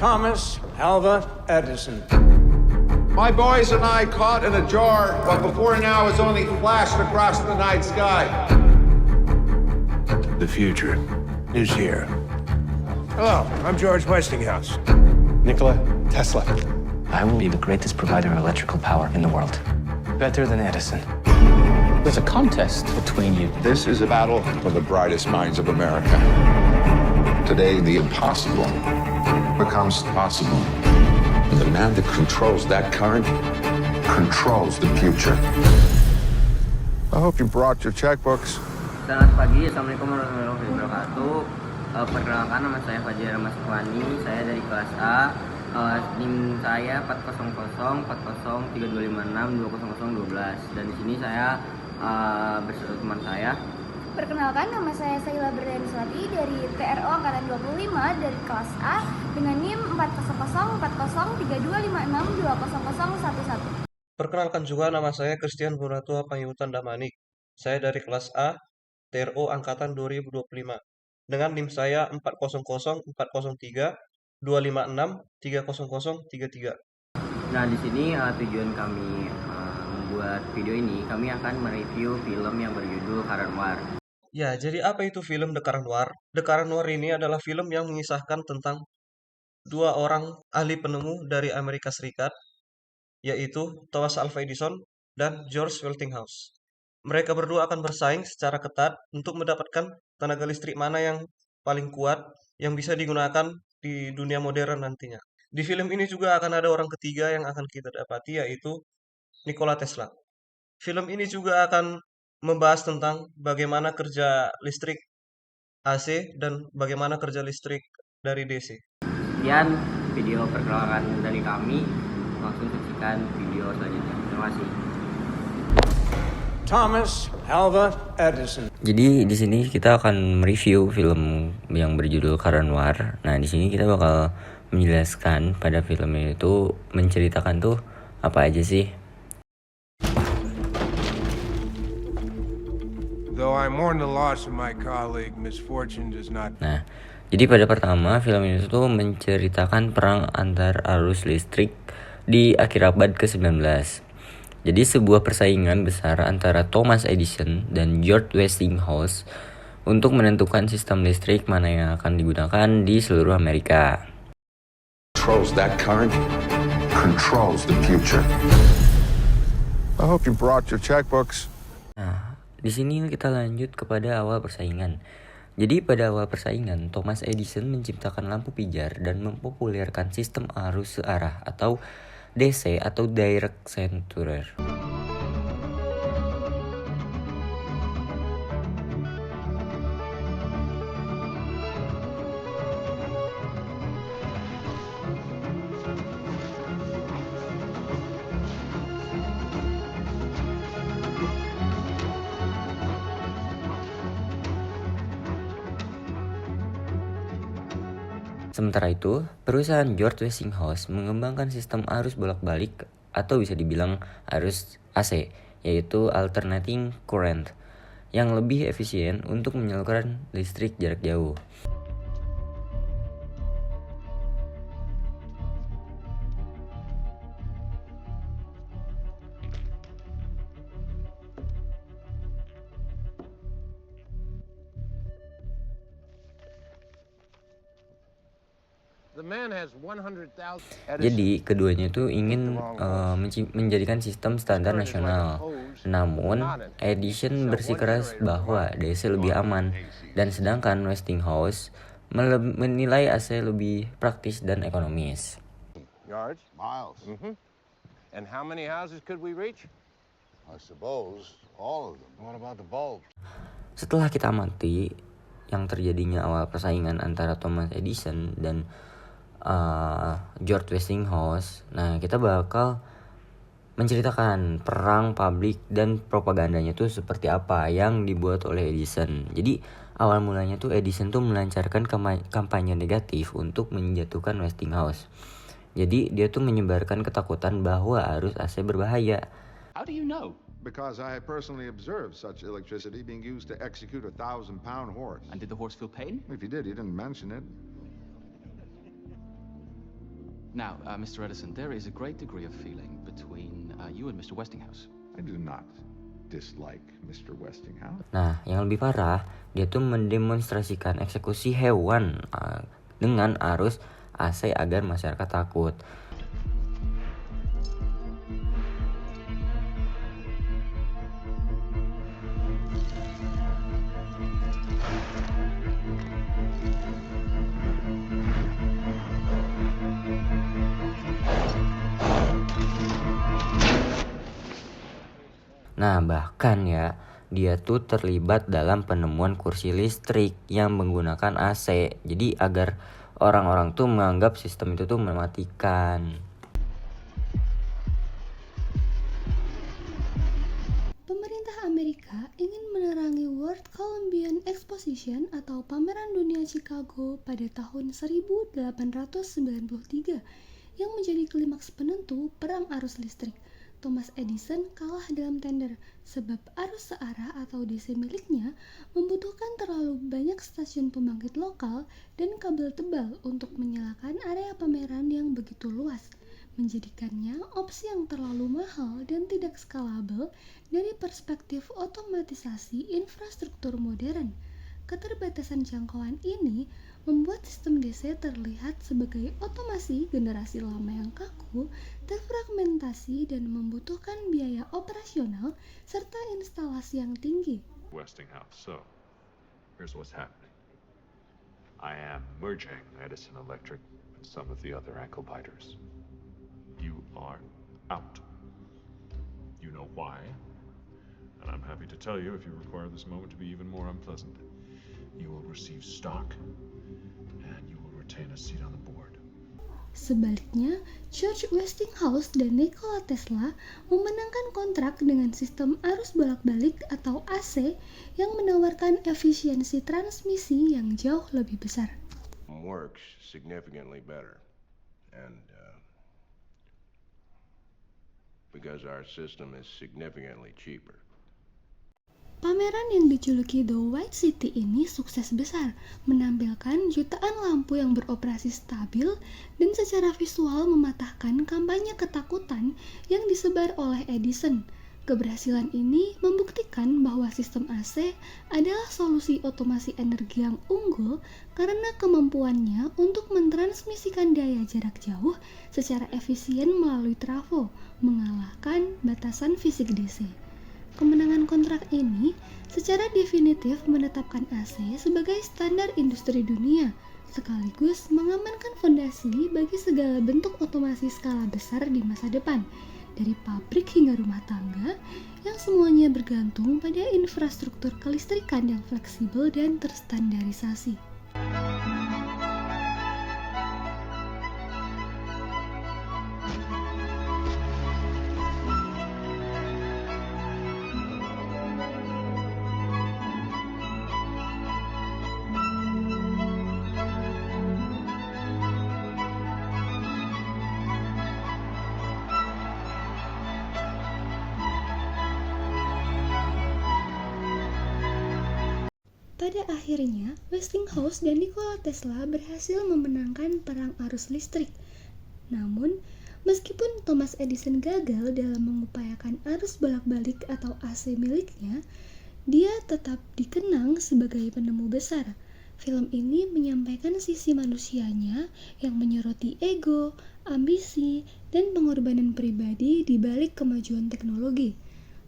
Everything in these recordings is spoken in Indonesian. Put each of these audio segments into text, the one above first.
Thomas Alva Edison. My boys and I caught in a jar what before now has only flashed across the night sky. The future is here. Hello, I'm George Westinghouse. Nikola Tesla. I will be the greatest provider of electrical power in the world. Better than Edison. There's a contest between you. This is a battle for the brightest minds of America. Today, the impossible becomes possible. And the man that controls that current controls the future. I hope you brought your checkbooks. Selamat pagi, Assalamualaikum warahmatullahi wabarakatuh. Perkenalkan, nama saya Fajar Maswani, saya dari kelas A. NIM saya 400403256200012. Dan di sini saya bersama teman saya. Perkenalkan, nama saya Saila Berdanswati dari TRO Angkatan 25 dari kelas A dengan NIM 400403256200011. Perkenalkan juga, nama saya Christian Buratua Pangyutan Damanik. Saya dari kelas A, TRO Angkatan 2025. Dengan NIM saya 400450325630033. Nah, di sini tujuan kami membuat video ini, kami akan mereview film yang berjudul Current War. Ya, jadi apa itu film The Current War? The Current War ini adalah film yang mengisahkan tentang dua orang ahli penemu dari Amerika Serikat, yaitu Thomas Alva Edison dan George Westinghouse. Mereka berdua akan bersaing secara ketat untuk mendapatkan tenaga listrik mana yang paling kuat yang bisa digunakan di dunia modern nantinya. Di film ini juga akan ada orang ketiga yang akan kita dapati, yaitu Nikola Tesla. Film ini juga akan membahas tentang bagaimana kerja listrik AC dan bagaimana kerja listrik dari DC. Sekian video perkenalkan dari kami. Langsung saksikan video selanjutnya. Terima kasih. Thomas Alva Edison. Jadi di sini kita akan mereview film yang berjudul Current War. Nah, di sini kita bakal menjelaskan pada film itu menceritakan tuh apa aja sih. Though I mourn the loss of my colleague, misfortune does not. Nah, jadi pada pertama film ini tuh menceritakan perang antar arus listrik di akhir abad ke-19. Jadi sebuah persaingan besar antara Thomas Edison dan George Westinghouse untuk menentukan sistem listrik mana yang akan digunakan di seluruh Amerika. Controls that current, controls the future. I hope you brought your checkbooks. Nah, di sini kita lanjut kepada awal persaingan. Jadi pada awal persaingan, Thomas Edison menciptakan lampu pijar dan mempopulerkan sistem arus searah atau DC atau Direct Centurer. Sementara itu, perusahaan George Westinghouse mengembangkan sistem arus bolak-balik atau bisa dibilang arus AC, yaitu alternating current, yang lebih efisien untuk menyalurkan listrik jarak jauh. Jadi keduanya itu ingin menjadikan sistem standar nasional. Namun Edison bersikeras bahwa DC lebih aman, dan sedangkan Westinghouse menilai AC lebih praktis dan ekonomis. Yards? Miles. And how many houses could we reach? I suppose all of them. What about the bulb? Setelah kita amati yang terjadinya awal persaingan antara Thomas Edison dan George Westinghouse, nah kita bakal menceritakan perang publik dan propagandanya tuh seperti apa yang dibuat oleh Edison. Jadi awal mulanya tuh Edison tuh melancarkan kampanye negatif untuk menjatuhkan Westinghouse. Jadi dia tuh menyebarkan ketakutan bahwa arus AC berbahaya. How do you know? Because I personally observed such electricity being used to execute a 1,000-pound horse. And did the horse feel pain? If he did, he didn't mention it. Now, Mr. Edison, there is a great degree of feeling between you and Mr. Westinghouse. I do not dislike Mr. Westinghouse. Nah, yang lebih parah, dia tuh mendemonstrasikan eksekusi hewan dengan arus AC agar masyarakat takut. Nah, bahkan ya, dia tuh terlibat dalam penemuan kursi listrik yang menggunakan AC. Jadi agar orang-orang tuh menganggap sistem itu tuh mematikan. Pemerintah Amerika ingin menerangi World Columbian Exposition atau Pameran Dunia Chicago pada tahun 1893 yang menjadi klimaks penentu perang arus listrik. Thomas Edison kalah dalam tender sebab arus searah atau DC miliknya membutuhkan terlalu banyak stasiun pembangkit lokal dan kabel tebal untuk menyalakan area pameran yang begitu luas, menjadikannya opsi yang terlalu mahal dan tidak skalabel dari perspektif otomatisasi infrastruktur modern. Keterbatasan jangkauan ini membuat sistem DC terlihat sebagai otomasi generasi lama yang kaku, terfragmentasi dan membutuhkan biaya operasional serta instalasi yang tinggi. Westinghouse. So, here's what's happening. I am merging Edison Electric with some of the other ankle biters. You are out. You know why? And I'm happy to tell you if you require this moment to be even more unpleasant. You will receive stock and you will retain a seat on the board. Sebaliknya, George Westinghouse dan Nikola Tesla memenangkan kontrak dengan sistem arus bolak-balik atau AC yang menawarkan efisiensi transmisi yang jauh lebih besar. Works significantly better, and because our system is significantly cheaper. Pameran yang dijuluki The White City ini sukses besar, menampilkan jutaan lampu yang beroperasi stabil dan secara visual mematahkan kampanye ketakutan yang disebar oleh Edison. Keberhasilan ini membuktikan bahwa sistem AC adalah solusi otomasi energi yang unggul karena kemampuannya untuk mentransmisikan daya jarak jauh secara efisien melalui trafo, mengalahkan batasan fisik DC. Kemenangan kontrak ini secara definitif menetapkan AC sebagai standar industri dunia, sekaligus mengamankan fondasi bagi segala bentuk otomasi skala besar di masa depan, dari pabrik hingga rumah tangga, yang semuanya bergantung pada infrastruktur kelistrikan yang fleksibel dan terstandarisasi. Pada akhirnya, Westinghouse dan Nikola Tesla berhasil memenangkan perang arus listrik. Namun, meskipun Thomas Edison gagal dalam mengupayakan arus bolak-balik atau AC miliknya, dia tetap dikenang sebagai penemu besar. Film ini menyampaikan sisi manusianya yang menyoroti ego, ambisi, dan pengorbanan pribadi di balik kemajuan teknologi.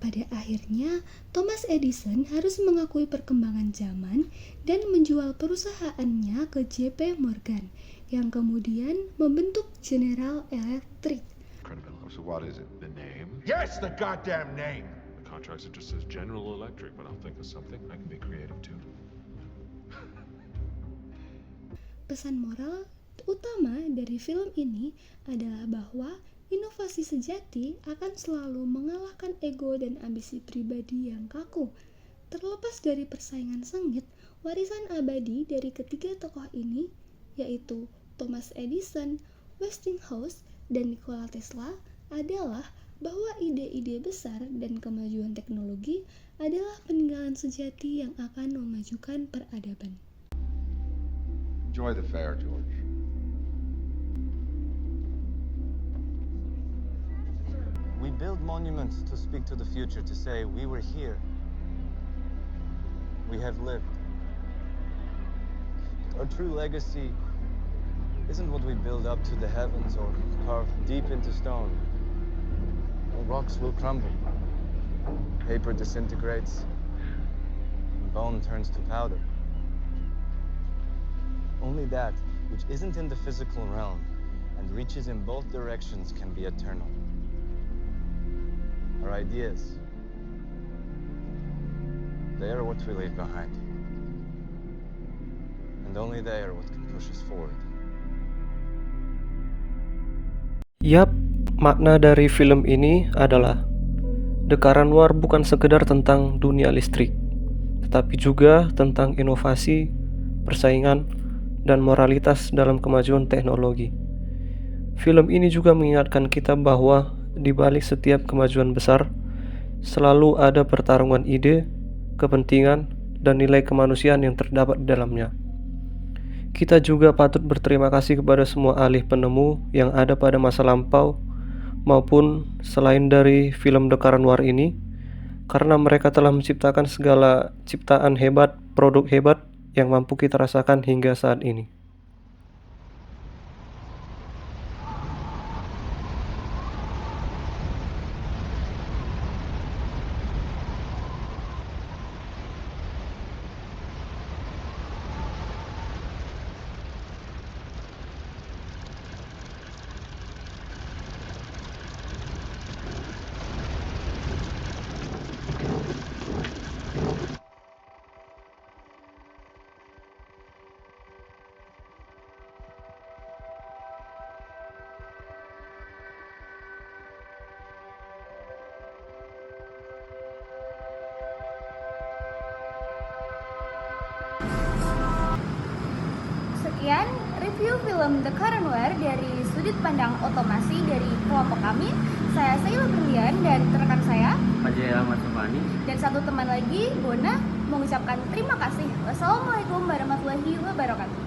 Pada akhirnya, Thomas Edison harus mengakui perkembangan zaman dan menjual perusahaannya ke J.P. Morgan, yang kemudian membentuk General Electric. So what is it? The name? Yes, the goddamn name! The contract just says General Electric, but I'll think of something. I can be creative too. Pesan moral utama dari film ini adalah bahwa inovasi sejati akan selalu mengalahkan ego dan ambisi pribadi yang kaku. Terlepas dari persaingan sengit, warisan abadi dari ketiga tokoh ini, yaitu Thomas Edison, Westinghouse, dan Nikola Tesla, adalah bahwa ide-ide besar dan kemajuan teknologi adalah peninggalan sejati yang akan memajukan peradaban. Enjoy the fair, George. build monuments to speak to the future, to say we were here. We have lived. Our true legacy isn't what we build up to the heavens or carve deep into stone. Rocks will crumble. Paper disintegrates. And bone turns to powder. Only that which isn't in the physical realm and reaches in both directions can be eternal. Our ideas, they are what we leave behind. And only they are what can push us forward. Yap, makna dari film ini adalah The Current War bukan sekedar tentang dunia listrik, tetapi juga tentang inovasi, persaingan, dan moralitas dalam kemajuan teknologi. Film ini juga mengingatkan kita bahwa di balik setiap kemajuan besar, selalu ada pertarungan ide, kepentingan, dan nilai kemanusiaan yang terdapat di dalamnya. Kita juga patut berterima kasih kepada semua ahli penemu yang ada pada masa lampau maupun selain dari film The Current War ini, karena mereka telah menciptakan segala ciptaan hebat, produk hebat yang mampu kita rasakan hingga saat ini. Sekian review film The Current War dari sudut pandang otomasi dari kelompok kami. Saya Saila Berlian dan rekan saya Fajrul Masufani dan satu teman lagi, Bona, mengucapkan terima kasih. Wassalamualaikum warahmatullahi wabarakatuh.